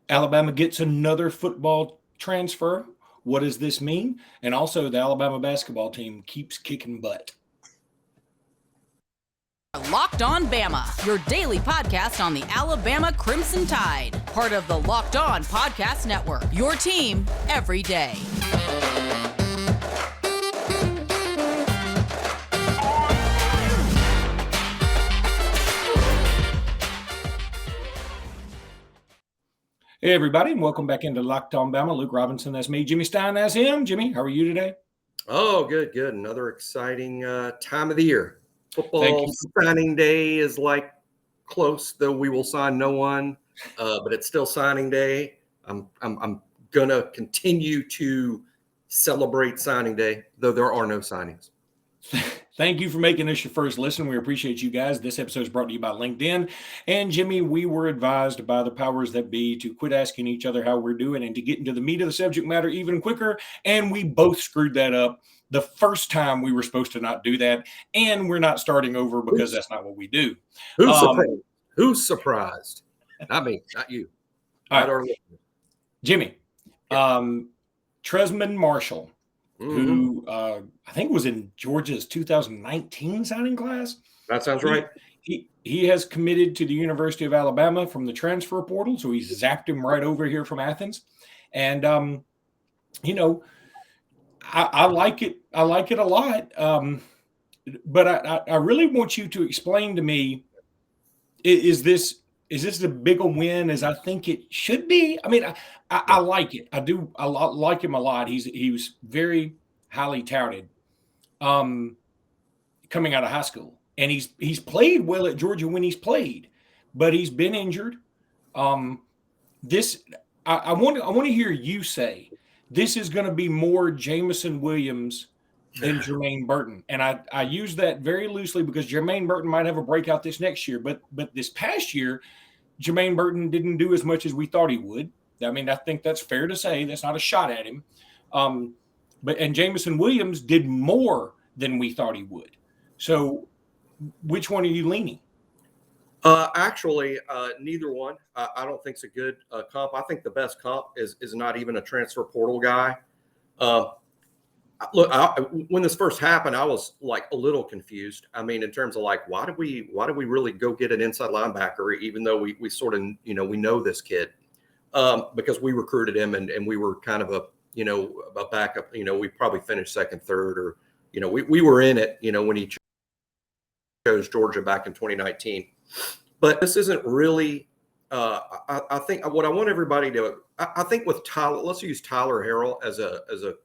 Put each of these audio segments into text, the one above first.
Alabama gets another football transfer. What does this mean? And also, the Alabama basketball team keeps kicking butt. Locked On Bama, your daily podcast on the Alabama Crimson Tide. Part of the Locked On Podcast Network, your team every day. Hey, everybody, and welcome back into Locked On Bama. Luke Robinson, that's me. Jimmy Stein, that's him. Jimmy, how are you today? Oh, good. Another exciting time of the year. Football signing day is like close, though we will sign no one, but it's still signing day. I'm gonna continue to celebrate signing day, though there are no signings. Thank you for making this your first listen. We appreciate you guys. This episode is brought to you by LinkedIn. And Jimmy, we were advised by the powers that be to quit asking each other how we're doing and to get into the meat of the subject matter even quicker. And we both screwed that up the first time we were supposed to not do that. And we're not starting over because that's not what we do. Who's surprised? Not me, not you. All right. Jimmy, Trezmen Marshall, who I think was in Georgia's 2019 signing class. That sounds right. He has committed to the University of Alabama from the transfer portal, so he's zapped him right over here from Athens. And, I like it. I like it a lot. But I really want you to explain to me, is this as big a win as I think it should be? I mean, I like it. I do. I like him a lot. He was very highly touted coming out of high school, and he's played well at Georgia when he's played, but he's been injured. I want to hear you say this is going to be more Jamison Williams than Jermaine Burton, and I use that very loosely because Jermaine Burton might have a breakout this next year, but this past year, Jermaine Burton didn't do as much as we thought he would. I mean, I think that's fair to say. That's not a shot at him. But Jamison Williams did more than we thought he would. So which one are you leaning? Actually, neither one. I don't think it's a good comp. I think the best comp is not even a transfer portal guy. Look, when this first happened, I was like a little confused. I mean, in terms of like, why did we really go get an inside linebacker, even though we sort of, we know this kid, because we recruited him and we were kind of a backup, we probably finished second, third, or, we were in it, when he chose Georgia back in 2019. But this isn't really, I think what I want everybody to, I think with Tyler, let's use Tyler Harrell as a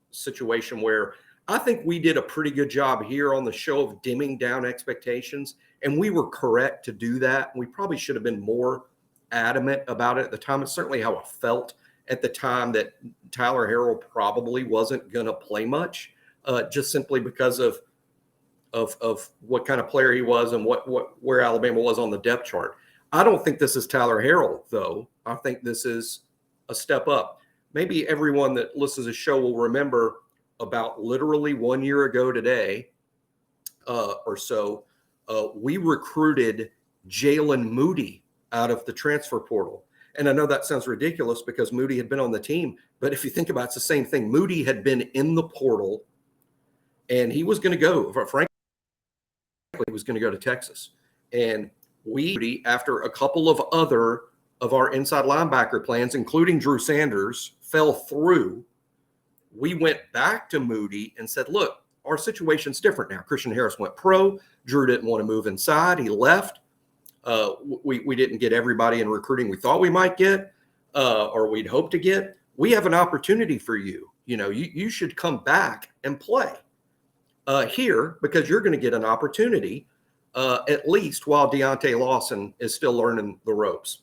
situation where I think we did a pretty good job here on the show of dimming down expectations, and we were correct to do that. We probably should have been more adamant about it at the time. It's certainly how I felt at the time, that Tyler Harrell probably wasn't going to play much, just simply because of what kind of player he was and where Alabama was on the depth chart. I don't think this is Tyler Harrell, though. I think this is a step up. Maybe everyone that listens to the show will remember about literally 1 year ago today or so, we recruited Jalen Moody out of the transfer portal. And I know that sounds ridiculous because Moody had been on the team, but if you think about it, it's the same thing. Moody had been in the portal, and he was going to go, frankly, he was going to go to Texas. And we, after a couple of other of our inside linebacker plans, including Drew Sanders, fell through, we went back to Moody and said, look, our situation's different now. Christian Harris went pro. Drew didn't want to move inside. He left. We didn't get everybody in recruiting we thought we might get, or we'd hope to get. We have an opportunity for you. You should come back and play here, because you're going to get an opportunity at least while Deontay Lawson is still learning the ropes.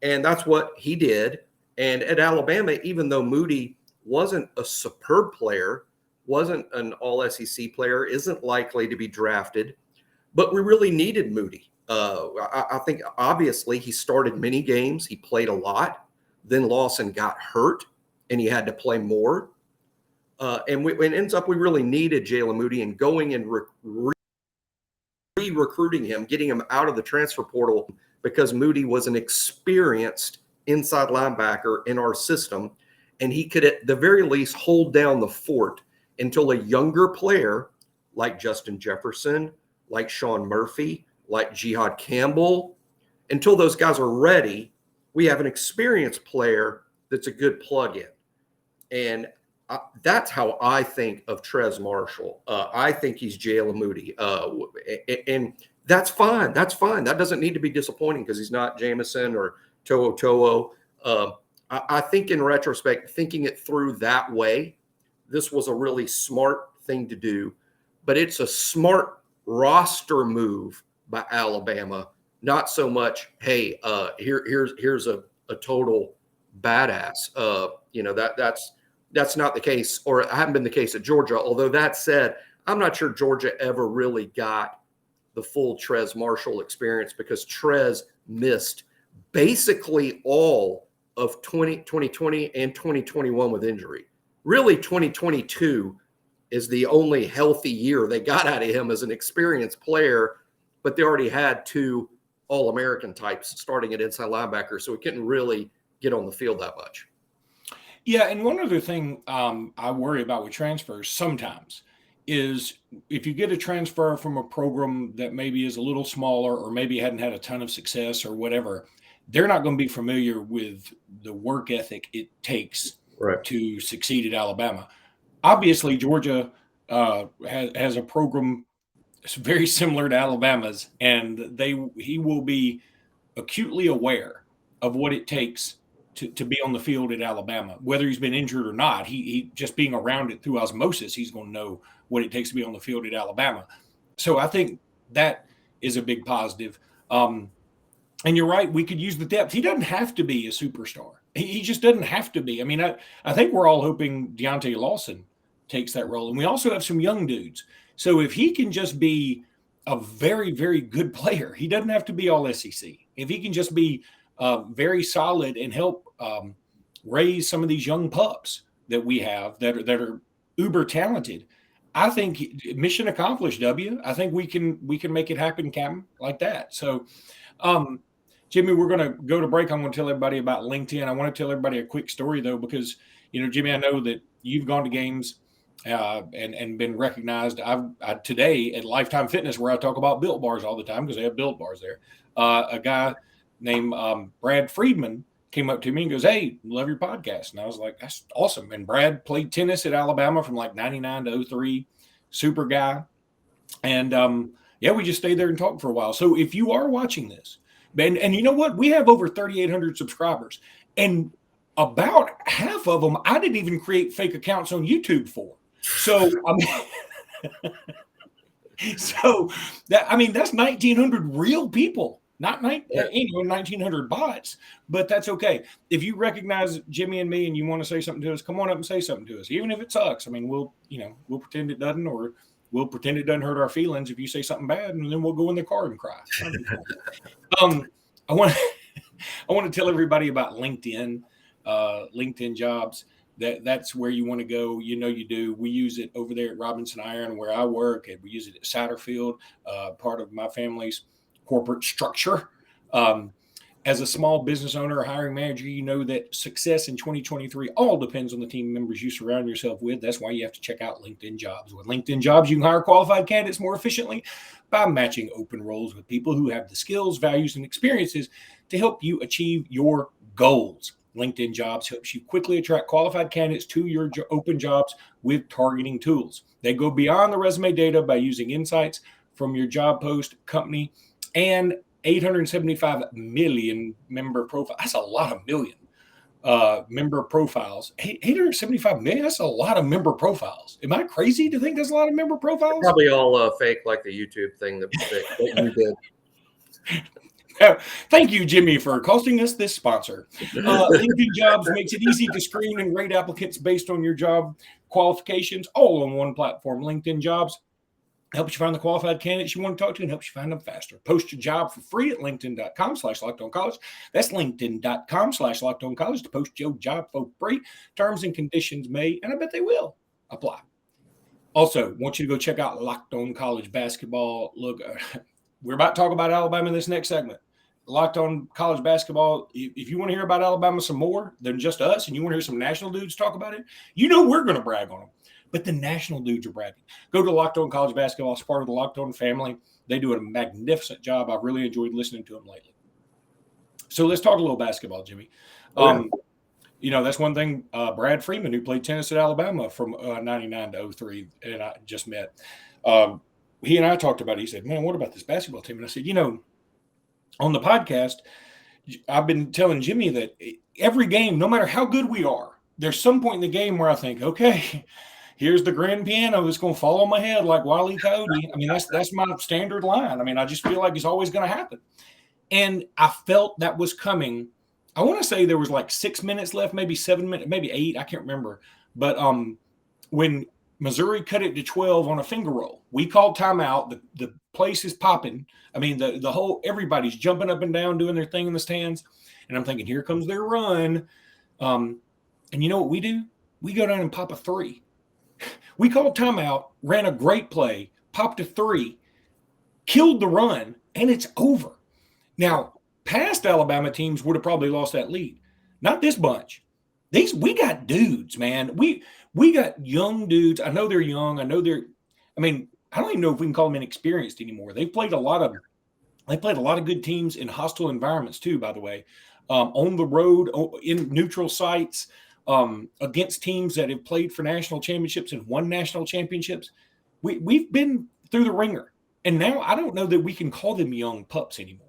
And that's what he did. And at Alabama, even though Moody wasn't a superb player, wasn't an all-SEC player, isn't likely to be drafted, but we really needed Moody. I think obviously he started many games. He played a lot. Then Lawson got hurt and he had to play more. And it ends up we really needed Jalen Moody, and going and re-recruiting him, getting him out of the transfer portal, because Moody was an experienced inside linebacker in our system, and he could at the very least hold down the fort until a younger player like Justin Jefferson, like Sean Murphy, like Jihad Campbell, until those guys are ready, we have an experienced player that's a good plug-in. And that's how I think of Trez Marshall. I think he's Jalen Moody. And that's fine. That's fine. That doesn't need to be disappointing because he's not Jamison or To'o To'o. I think in retrospect, thinking it through that way, this was a really smart thing to do. But it's a smart roster move by Alabama. Not so much, hey, here's a total badass. That's not the case, or it hadn't been the case at Georgia. Although that said, I'm not sure Georgia ever really got the full Trez Marshall experience because Trez missed basically all of 2020 and 2021 with injury. Really, 2022 is the only healthy year they got out of him as an experienced player, but they already had two All-American types starting at inside linebacker, so he couldn't really get on the field that much. Yeah, and one other thing I worry about with transfers sometimes is if you get a transfer from a program that maybe is a little smaller or maybe hadn't had a ton of success or whatever, they're not going to be familiar with the work ethic it takes to succeed at Alabama. Obviously, Georgia has a program very similar to Alabama's, and he will be acutely aware of what it takes to be on the field at Alabama, whether he's been injured or not. He just being around it through osmosis, he's going to know what it takes to be on the field at Alabama. So I think that is a big positive. And you're right, we could use the depth. He doesn't have to be a superstar. He just doesn't have to be. I mean, I think we're all hoping Deontay Lawson takes that role. And we also have some young dudes. So if he can just be a very, very good player, he doesn't have to be all SEC. If he can just be very solid and help raise some of these young pups that we have that are uber talented, I think mission accomplished. I think we can make it happen, Captain, like that. So, Jimmy, we're going to go to break. I'm going to tell everybody about LinkedIn. I want to tell everybody a quick story though, because Jimmy, I know that you've gone to games and been recognized. I today at Lifetime Fitness, where I talk about Built Bars all the time because they have Built Bars there. A guy named Brad Friedman came up to me and goes, "Hey, love your podcast." And I was like, "That's awesome." And Brad played tennis at Alabama from like 99 to 03, super guy. And we just stayed there and talked for a while. So if you are watching this, and you know what? We have over 3,800 subscribers, and about half of them I didn't even create fake accounts on YouTube for. So that's 1,900 real people. Not 1,900 bots, but that's okay. If you recognize Jimmy and me and you want to say something to us, come on up and say something to us, even if it sucks. I mean, we'll pretend it doesn't, or we'll pretend it doesn't hurt our feelings if you say something bad, and then we'll go in the car and cry. I want to tell everybody about LinkedIn, LinkedIn Jobs. That's where you want to go. You do. We use it over there at Robinson Iron, where I work, and we use it at Satterfield, part of my family's corporate structure. As a small business owner or hiring manager, you know that success in 2023 all depends on the team members you surround yourself with. That's why you have to check out LinkedIn Jobs. With LinkedIn Jobs, you can hire qualified candidates more efficiently by matching open roles with people who have the skills, values, and experiences to help you achieve your goals. LinkedIn Jobs helps you quickly attract qualified candidates to your open jobs with targeting tools. They go beyond the resume data by using insights from your job post, company, and 875 million member profiles. That's a lot of million member profiles. 875 million, that's a lot of member profiles. Am I crazy to think that's a lot of member profiles? They're probably all fake, like the YouTube thing that you did. Thank you, Jimmy, for costing us this sponsor. LinkedIn Jobs makes it easy to screen and rate applicants based on your job qualifications, all on one platform. LinkedIn Jobs helps you find the qualified candidates you want to talk to and helps you find them faster. Post your job for free at linkedin.com/lockedoncollege. That's linkedin.com/lockedoncollege to post your job for free. Terms and conditions may, and I bet they will, apply. Also, want you to go check out Locked On College Basketball. Look, we're about to talk about Alabama in this next segment. Locked On College Basketball. If you want to hear about Alabama some more than just us, and you want to hear some national dudes talk about it, we're going to brag on them. But the national dudes are bragging. Go to Locked On College Basketball. It's part of the Locked On family. They do a magnificent job. I've really enjoyed listening to them lately. So let's talk a little basketball, Jimmy. That's one thing. Brad Freeman, who played tennis at Alabama from 99 to 03, and I just met. He and I talked about it. He said, man, what about this basketball team? And I said, on the podcast, I've been telling Jimmy that every game, no matter how good we are, there's some point in the game where I think, okay, here's the grand piano that's going to fall on my head like Wile E. Coyote. I mean, that's my standard line. I mean, I just feel like it's always going to happen. And I felt that was coming. I want to say there was like 6 minutes left, maybe 7 minutes, maybe 8. I can't remember. But when Missouri cut it to 12 on a finger roll, we called timeout. The place is popping. I mean, the whole everybody's jumping up and down, doing their thing in the stands. And I'm thinking, here comes their run. And you know what we do? We go down and pop a 3. We called timeout, ran a great play, popped a 3, killed the run, and it's over. Now, past Alabama teams would have probably lost that lead. Not this bunch. We got dudes, man. We got young dudes. I know they're young. I don't even know if we can call them inexperienced anymore. They played a lot of good teams in hostile environments too, by the way, on the road, in neutral sites, against teams that have played for national championships and won national championships. We've been through the ringer. And now I don't know that we can call them young pups anymore.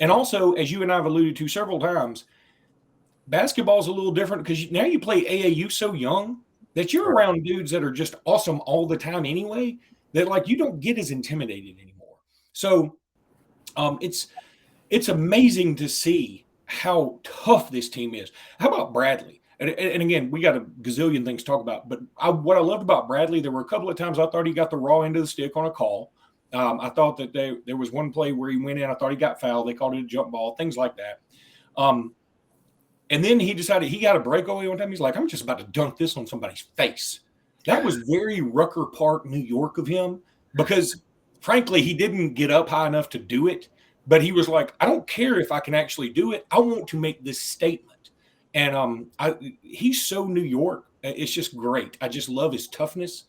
And also, as you and I have alluded to several times, basketball is a little different because now you play AAU so young that you're around dudes that are just awesome all the time anyway, that like you don't get as intimidated anymore. So it's amazing to see how tough this team is. How about Bradley? And again, we got a gazillion things to talk about. But what I loved about Bradley, there were a couple of times I thought he got the raw end of the stick on a call. I thought that there was one play where he went in. I thought he got fouled. They called it a jump ball, things like that. And then he decided he got a breakaway one time. He's like, I'm just about to dunk this on somebody's face. That was very Rucker Park, New York of him, because frankly, he didn't get up high enough to do it. But he was like, I don't care if I can actually do it. I want to make this statement. And he's so New York. It's just great. I just love his toughness.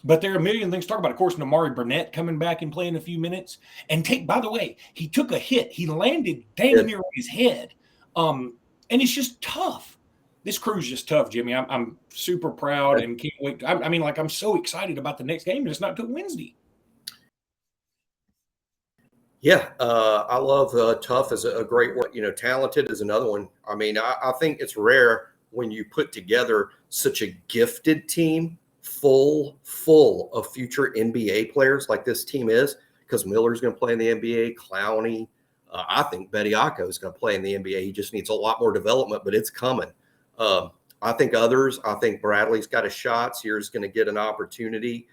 But there are a million things to talk about. Of course, Namari Burnett coming back and playing a few minutes. And by the way, he took a hit. He landed dang near his head. And it's just tough. This crew's just tough, Jimmy. I'm super proud and can't wait. I'm so excited about the next game, and it's not till Wednesday. Yeah, I love tough is a great word. Talented is another one. I mean, I think it's rare when you put together such a gifted team, full of future NBA players like this team is, because Miller's going to play in the NBA, Clowney. I think Bediako is going to play in the NBA. He just needs a lot more development, but it's coming. I think Bradley's got a shot. Sears going to get an opportunity.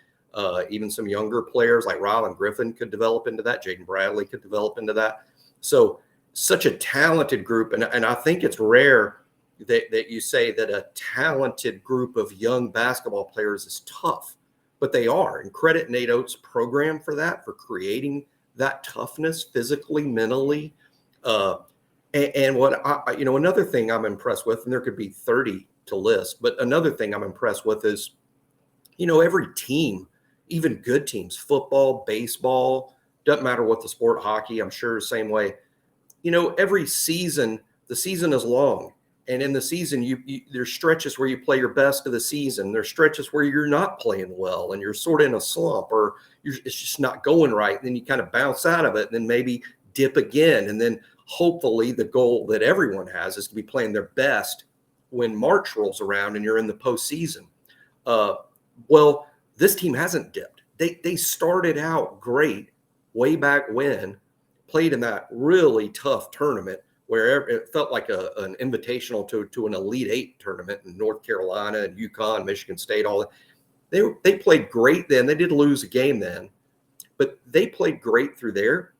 Even some younger players like Rylan Griffin could develop into that. Jaden Bradley could develop into that. So such a talented group. And I think it's rare that you say that a talented group of young basketball players is tough, but they are. And credit Nate Oates' program for that, for creating that toughness physically, mentally. And what another thing I'm impressed with, and there could be 30 to list, but another thing I'm impressed with is, every team, even good teams, football, baseball, doesn't matter what the sport, hockey, I'm sure the same way. Every season, the season is long. And in the season, there's stretches where you play your best of the season. There's stretches where you're not playing well and you're sort of in a slump, or it's just not going right. And then you kind of bounce out of it and then maybe dip again. And then hopefully the goal that everyone has is to be playing their best when March rolls around and you're in the postseason. Well, this team hasn't dipped. They started out great way back when, played in that really tough tournament where it felt like an invitational to an Elite Eight tournament in North Carolina and UConn, Michigan State, all that. They played great then. They did lose a game then, but they played great through there,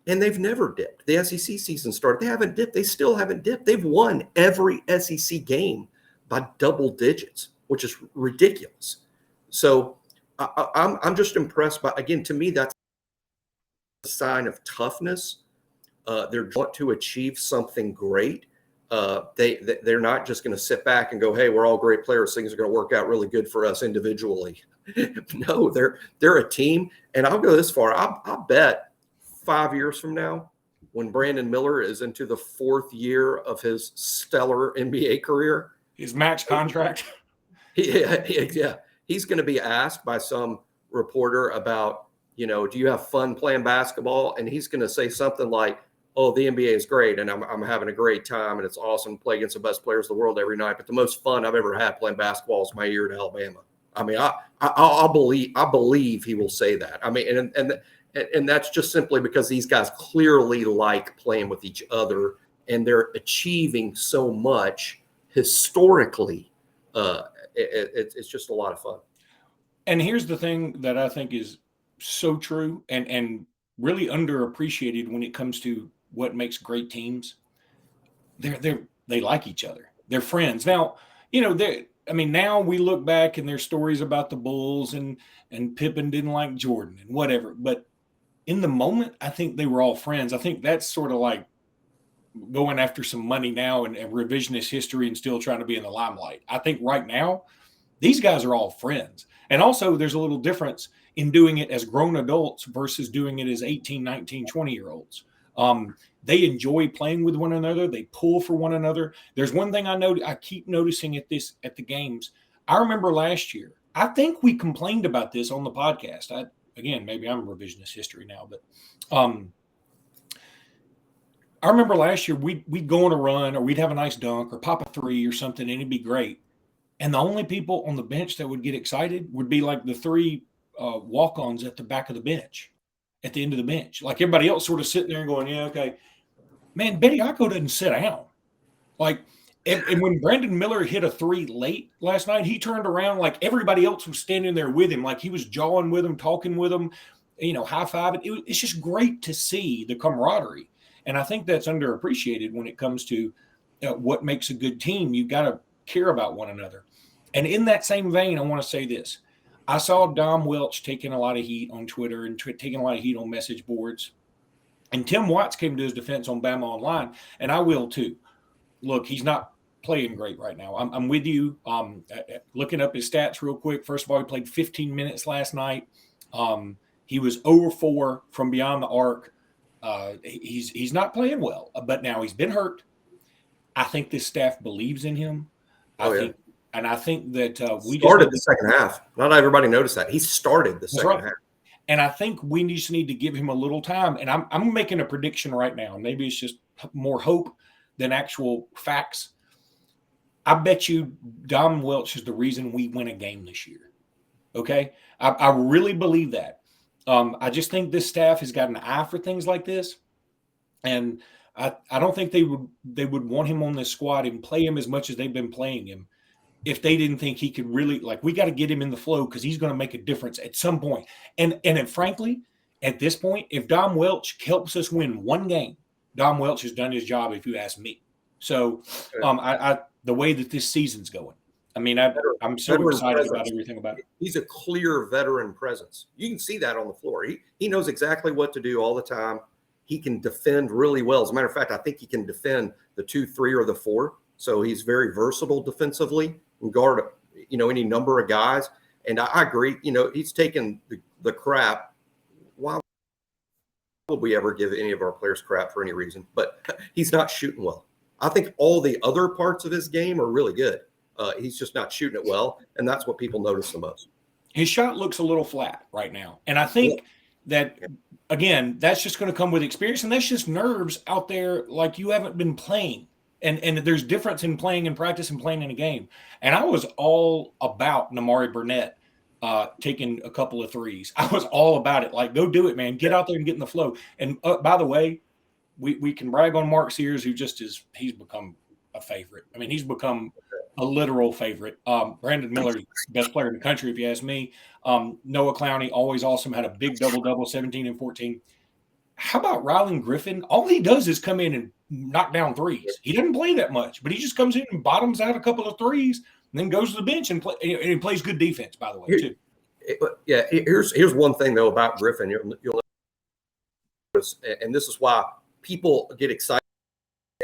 and they've never dipped. The SEC season started. They haven't dipped. They still haven't dipped. They've won every SEC game by double digits, which is ridiculous. So I'm just impressed by, again, to me, that's a sign of toughness. They're want to achieve something great. They're not just going to sit back and go, "Hey, we're all great players. Things are going to work out really good for us individually." No, they're a team. And I'll go this far. I bet 5 years from now, when Brandon Miller is into the 4th year of his stellar NBA career, his max contract. Yeah, he's going to be asked by some reporter about, do you have fun playing basketball? And he's going to say something like, "Oh, the NBA is great, and I'm having a great time, and it's awesome to play against the best players in the world every night. But the most fun I've ever had playing basketball is my year at Alabama." I mean, I believe he will say that. I mean, and that's just simply because these guys clearly like playing with each other, and they're achieving so much historically. It's just a lot of fun. And here's the thing that I think is so true and really underappreciated when it comes to what makes great teams. They like each other. They're friends. Now, now we look back and there's stories about the Bulls and Pippen didn't like Jordan and whatever. But in the moment, I think they were all friends. I think that's sort of like going after some money now and revisionist history and still trying to be in the limelight. I think right now, these guys are all friends. And also there's a little difference in doing it as grown adults versus doing it as 18, 19, 20-year-olds. They enjoy playing with one another. They pull for one another. There's one thing I keep noticing at the games. I remember last year, I think we complained about this on the podcast. Again, maybe I'm revisionist history now, but I remember last year we'd go on a run or we'd have a nice dunk or pop a three or something, and it'd be great. And the only people on the bench that would get excited would be like the 3 walk-ons at the back of the bench, at the end of the bench. Like everybody else sort of sitting there and going, "Yeah, okay." Man, Bediako doesn't sit down. Like, and when Brandon Miller hit a 3 late last night, he turned around like everybody else was standing there with him, like he was jawing with him, talking with him, high-fiving. It's just great to see the camaraderie. And I think that's underappreciated when it comes to what makes a good team. You've got to care about one another. And in that same vein, I want to say this. I saw Dom Welch taking a lot of heat on Twitter and taking a lot of heat on message boards. And Tim Watts came to his defense on Bama Online, and I will too. Look, he's not playing great right now. I'm with you. Looking up his stats real quick. First of all, he played 15 minutes last night. He was 0-4 from beyond the arc. He's not playing well, but now he's been hurt. I think this staff believes in him. I think that we started the second half. Not everybody noticed that. He started the second half. And I think we just need to give him a little time. And I'm making a prediction right now. Maybe it's just more hope than actual facts. I bet you Dom Welch is the reason we win a game this year. Okay? I really believe that. I just think this staff has got an eye for things like this. And I don't think they would want him on this squad and play him as much as they've been playing him if they didn't think he could really, we got to get him in the flow because he's going to make a difference at some point. And frankly, at this point, if Dom Welch helps us win one game, Dom Welch has done his job, if you ask me. So the way that this season's going, I'm so excited about everything about it. He's a clear veteran presence. You can see that on the floor. He knows exactly what to do all the time. He can defend really well. As a matter of fact, I think he can defend the 2, 3, or the 4. So he's very versatile defensively and guard, any number of guys. And I agree, he's taken the crap. Why would we ever give any of our players crap for any reason? But he's not shooting well. I think all the other parts of his game are really good. He's just not shooting it well, and that's what people notice the most. His shot looks a little flat right now. And I think that, again, that's just going to come with experience, and that's just nerves out there like you haven't been playing. And there's difference in playing in practice and playing in a game. And I was all about Namari Burnett taking a couple of threes. I was all about it. Like, go do it, man. Get out there and get in the flow. And by the way, we can brag on Mark Sears, who he's become a favorite. He's become a literal favorite. Brandon Miller, best player in the country, if you ask me. Noah Clowney, always awesome, had a big double-double, 17 and 14. How about Rylan Griffin? All he does is come in and knock down threes. He doesn't play that much, but he just comes in and bottoms out a couple of threes and then goes to the bench and he plays good defense, by the way, too. Here's one thing, though, about Griffin. You'll notice, and this is why people get excited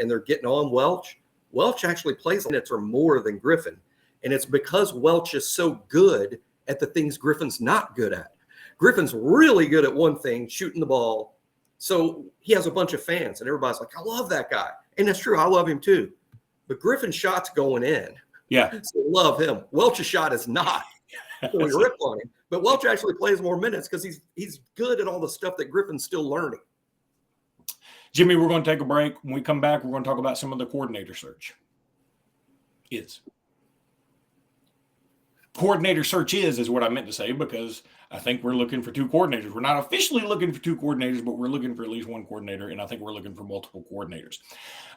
and they're getting on Welch. Welch actually plays minutes or more than Griffin. And it's because Welch is so good at the things Griffin's not good at. Griffin's really good at one thing, shooting the ball. So he has a bunch of fans and everybody's like, I love that guy. And that's true. I love him too. But Griffin's shot's going in. Yeah. So love him. Welch's shot is not. So we rip on him. But Welch actually plays more minutes because he's good at all the stuff that Griffin's still learning. Jimmy, we're going to take a break. When we come back, we're going to talk about some of the coordinator search. Coordinator search is what I meant to say, because I think we're looking for two coordinators. We're not officially looking for two coordinators, but we're looking for at least one coordinator, and I think we're looking for multiple coordinators.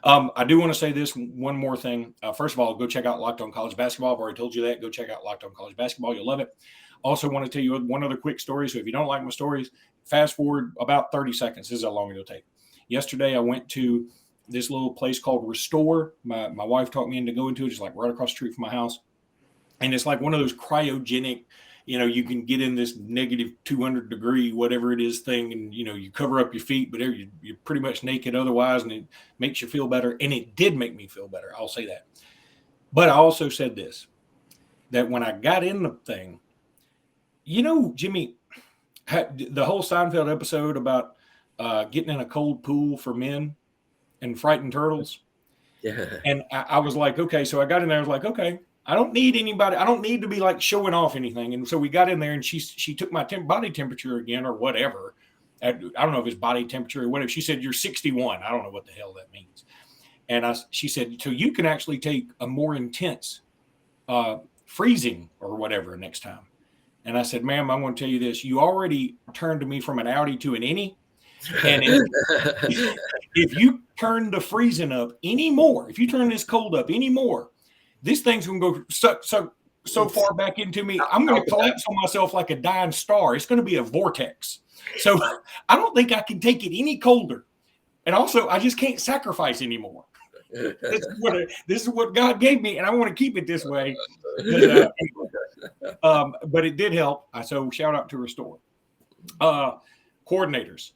I do want to say this one more thing. First of all, go check out Locked On College Basketball. I've already told you that. Go check out Locked On College Basketball. You'll love it. Also want to tell you one other quick story. So if you don't like my stories, fast forward about 30 seconds. This is how long it'll take. Yesterday, I went to this little place called Restore. My wife talked me into going to it. It's like right across the street from my house. And it's like one of those cryogenic, you can get in this negative 200 degree, whatever it is thing. And, you cover up your feet, but you're pretty much naked otherwise. And it makes you feel better. And it did make me feel better. I'll say that. But I also said this, that when I got in the thing, Jimmy, the whole Seinfeld episode about getting in a cold pool for men and frightened turtles. Yeah. And I was like, okay. So I got in there. I was like, okay. I don't need anybody. I don't need to be like showing off anything. And so we got in there and she took my body temperature again or whatever. I don't know if it's body temperature or whatever. She said, you're 61. I don't know what the hell that means. And she said, so you can actually take a more intense freezing or whatever next time. And I said, ma'am, I'm going to tell you this. You already turned me from an outie to an innie. And if you turn the freezing up anymore, if you turn this cold up anymore, this thing's going to go so far back into me. I'm going to collapse on myself like a dying star. It's going to be a vortex. So I don't think I can take it any colder. And also, I just can't sacrifice anymore. This is what God gave me, and I want to keep it this way. But it did help. So shout out to Restore. Coordinators.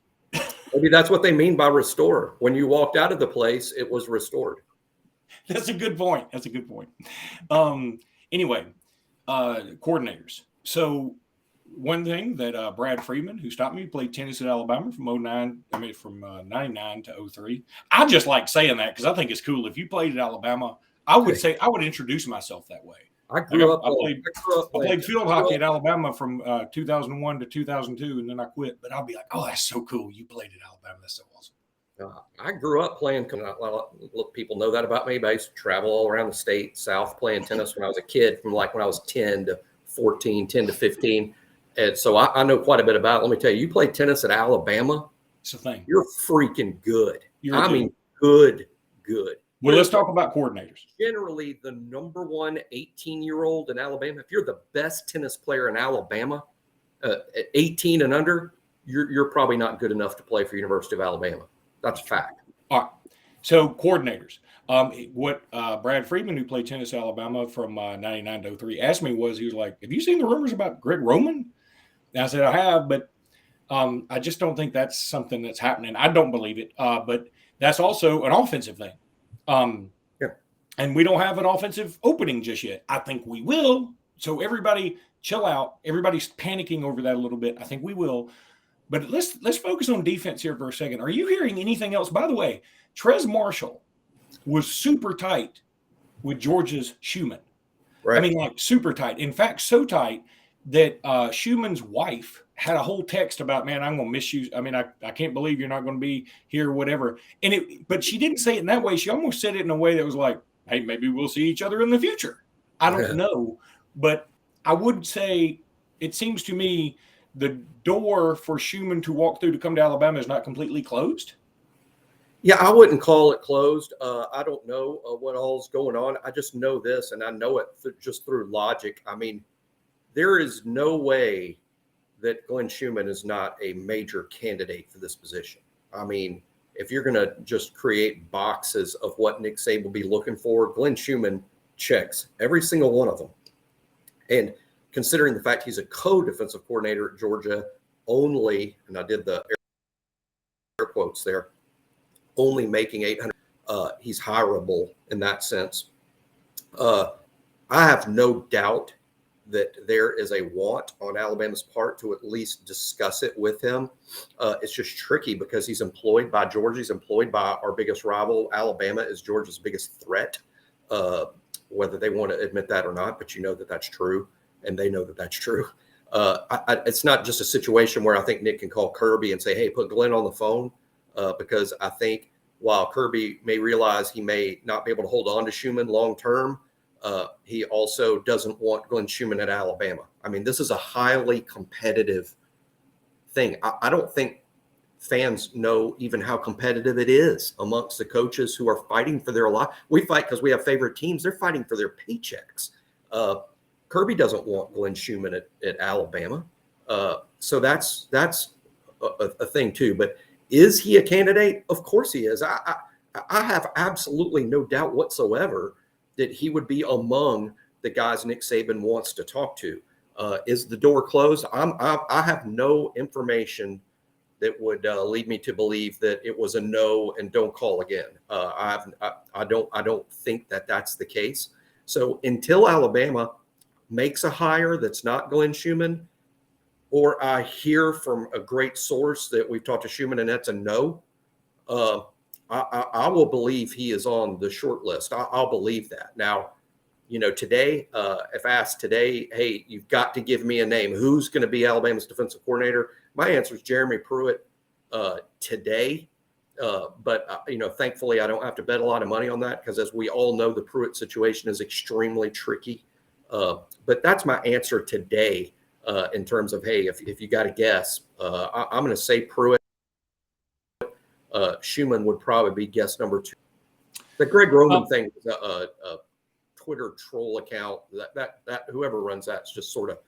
Maybe that's what they mean by restore. When you walked out of the place, it was restored. That's a good point. Anyway, coordinators. So one thing that Brad Freeman, who stopped me, played tennis at Alabama from 99 to 03. I just like saying that because I think it's cool. If you played at Alabama, I would introduce myself that way. I played field hockey at Alabama from 2001 to 2002, and then I quit. But I'll be like, oh, that's so cool. You played at Alabama. That's so awesome. I grew up playing. People know that about me. But I used to travel all around the state, South, playing tennis when I was a kid, from like when I was 10 to 14, 10 to 15. And so I know quite a bit about it. Let me tell you, you played tennis at Alabama. It's a thing. You're freaking good. Good. Well, let's talk about coordinators. Generally, the number one 18-year-old in Alabama, if you're the best tennis player in Alabama, at 18 and under, you're probably not good enough to play for University of Alabama. That's a fact. All right. So coordinators. What Brad Freeman, who played tennis at Alabama from 99 to 03, asked me was, he was like, have you seen the rumors about Greg Roman? And I said, I have, but I just don't think that's something that's happening. I don't believe it. But that's also an offensive thing. And we don't have an offensive opening just yet. I think we will. So everybody chill out. Everybody's panicking over that a little bit. I think we will. But let's focus on defense here for a second. Are you hearing anything else? By the way, Trezmen Marshall was super tight with Georgia's Schumann. Right. I mean, like super tight. In fact, so tight that Schumann's wife had a whole text about, man, I'm going to miss you. I mean, I can't believe you're not going to be here or whatever. But she didn't say it in that way. She almost said it in a way that was like, hey, maybe we'll see each other in the future. I don't know. But I would say it seems to me the door for Schumann to walk through to come to Alabama is not completely closed. Yeah, I wouldn't call it closed. I don't know what all's going on. I just know this, and I know it just through logic. I mean, there is no way that Glenn Schumann is not a major candidate for this position. I mean, if you're going to just create boxes of what Nick Saban will be looking for, Glenn Schumann checks every single one of them. And considering the fact he's a co-defensive coordinator at Georgia only, and I did the air quotes there, only making 800. He's hireable in that sense. I have no doubt that there is a want on Alabama's part to at least discuss it with him. It's just tricky because he's employed by Georgia. He's employed by our biggest rival. Alabama is Georgia's biggest threat, whether they want to admit that or not, but you know that that's true, and they know that that's true. It's not just a situation where I think Nick can call Kirby and say, hey, put Glenn on the phone, because I think while Kirby may realize he may not be able to hold on to Schumann long-term, he also doesn't want Glenn Schumann at Alabama. I mean, this is a highly competitive thing. I don't think fans know even how competitive it is amongst the coaches who are fighting for their life. We fight because we have favorite teams. They're fighting for their paychecks. Kirby doesn't want Glenn Schumann at Alabama. So that's a thing too. But is he a candidate? Of course he is. I have absolutely no doubt whatsoever that he would be among the guys Nick Saban wants to talk to. Is the door closed? I have no information that would lead me to believe that it was a no and don't call again. I don't think that that's the case. So until Alabama makes a hire that's not Glenn Schumann, or I hear from a great source that we've talked to Schumann and that's a no, I will believe he is on the short list. I'll believe that. Now, today, if asked today, hey, you've got to give me a name. Who's going to be Alabama's defensive coordinator? My answer is Jeremy Pruitt today. But thankfully, I don't have to bet a lot of money on that because, as we all know, the Pruitt situation is extremely tricky. But that's my answer today in terms of, hey, if you got to guess, I'm going to say Pruitt. Schumann would probably be guess number 2. The Greg Roman thing is a Twitter troll account that whoever runs that's just sort of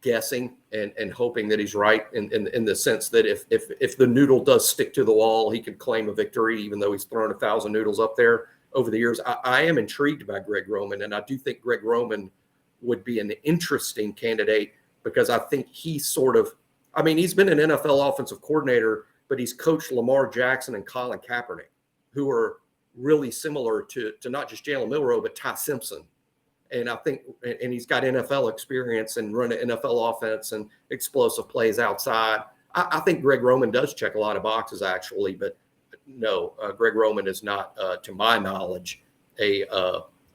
guessing and hoping that he's right in the sense that if the noodle does stick to the wall, he could claim a victory, even though he's thrown 1,000 noodles up there over the years. I am intrigued by Greg Roman, and I do think Greg Roman would be an interesting candidate because I think he's he's been an NFL offensive coordinator, but he's coached Lamar Jackson and Colin Kaepernick, who are really similar to not just Jalen Milroe, but Ty Simpson. And I think, and he's got NFL experience and run an NFL offense and explosive plays outside. I think Greg Roman does check a lot of boxes, actually, but no, Greg Roman is not, to my knowledge,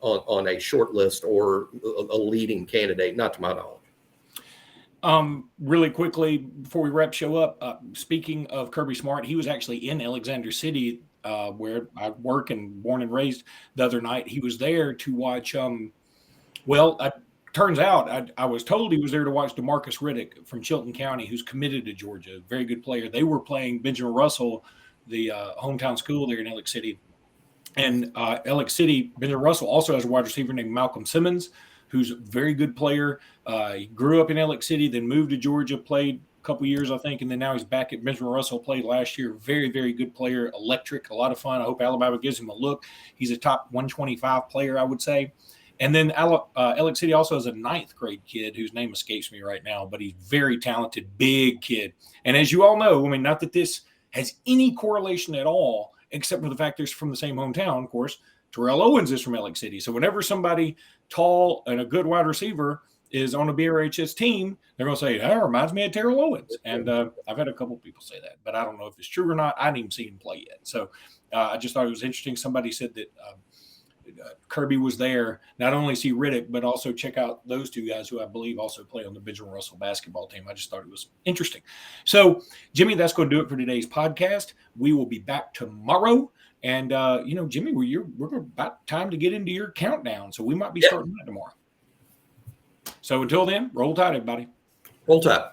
on a short list or a leading candidate, not to my knowledge. Really quickly before we wrap show up, speaking of Kirby Smart, he was actually in Alexander City, where I work and born and raised, the other night. He was there to watch. Turns out I was told he was there to watch DeMarcus Riddick from Chilton County, who's committed to Georgia, very good player. They were playing Benjamin Russell, the hometown school there in Alex City, and Alex City. Benjamin Russell also has a wide receiver named Malcolm Simmons, who's a very good player. He grew up in Alex City, then moved to Georgia, played a couple years, I think, and then now he's back at Benjamin Russell, played last year. Very, very good player, electric, a lot of fun. I hope Alabama gives him a look. He's a top 125 player, I would say. And then Alex City also has a 9th grade kid whose name escapes me right now, but he's very talented, big kid. And as you all know, not that this has any correlation at all, except for the fact they're from the same hometown, of course, Terrell Owens is from Alex City. So whenever somebody tall and a good wide receiver is on a BRHS team, they're going to say, that reminds me of Terrell Owens. And I've had a couple of people say that, but I don't know if it's true or not. I didn't even see him play yet. So I just thought it was interesting. Somebody said that Kirby was there, not only see Riddick, but also check out those 2 guys who I believe also play on the Benjamin Russell basketball team. I just thought it was interesting. So, Jimmy, that's going to do it for today's podcast. We will be back tomorrow. And, Jimmy, we're about time to get into your countdown. So we might be starting that tomorrow. So until then, roll tide, everybody. Roll tide.